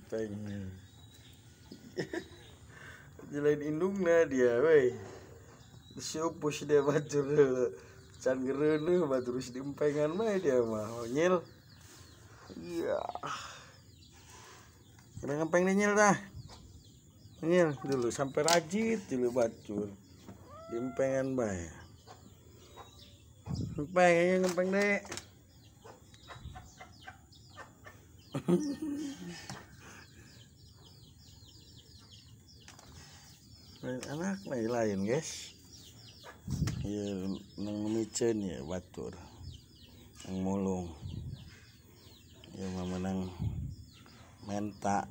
Empeng. Jelain indungna dia, weh. Siapa sih dia batur dulu. Can gerene batur si empengan mah dia mah. Nyil. Iya. Kena ngempeng nyil dah. Nyil dulu sampai rajit dulu batur. Empengan bae. Ngempeng dek. Anak lain guys. Ya nang micen ya batur. Nang mulung. Ya mama nang menta.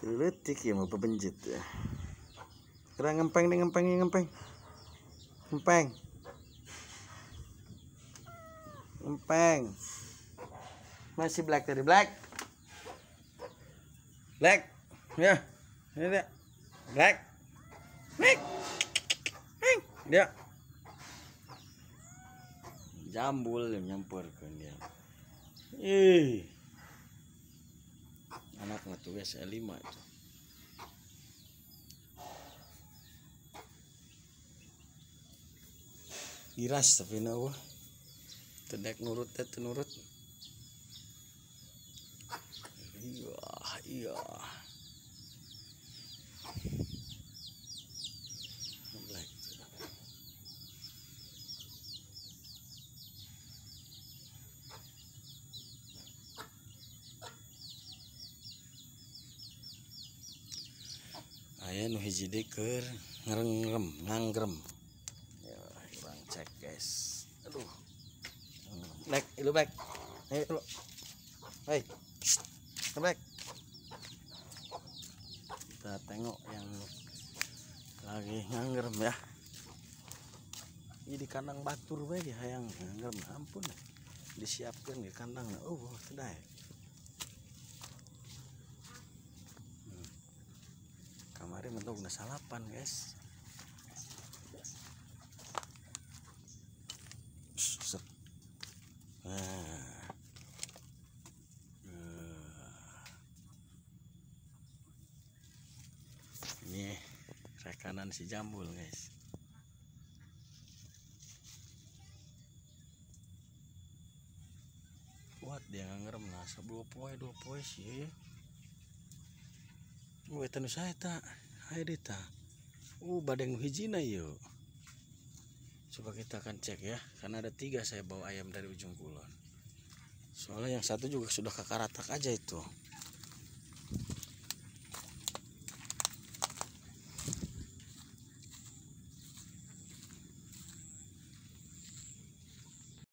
Letik ya mau pebenjit ya. Kira ngempeng. Ngempeng. Masih black dari black. Ya. Ini dia. Black. Dia. Jambul yang nyamperkan dia. Anak tuh guys, 5 itu. Giras tapi nawa. Tedek nurut. Iya. Aya nu hiji deker ngangrem. Ya, kurang cek guys. Aduh. Black. Ayo lu. Hei. Black. Kita tengok yang lagi ngangrem ya. Ini di kandang batur bae ya yang ngangrem. Ampun. Disiapkan di kandang. Oh, sedai. Kemarin mentok udah salapan guys. Ini rekanan si jambul guys. Kuat dia ngangrem lah. 2 poe sih. Tanu saya tak. Hai deta. Badeng hijina yuk. Coba kita akan cek ya. Karena ada 3 saya bawa ayam dari ujung kulon. Soalnya yang satu juga sudah kakaratak aja itu.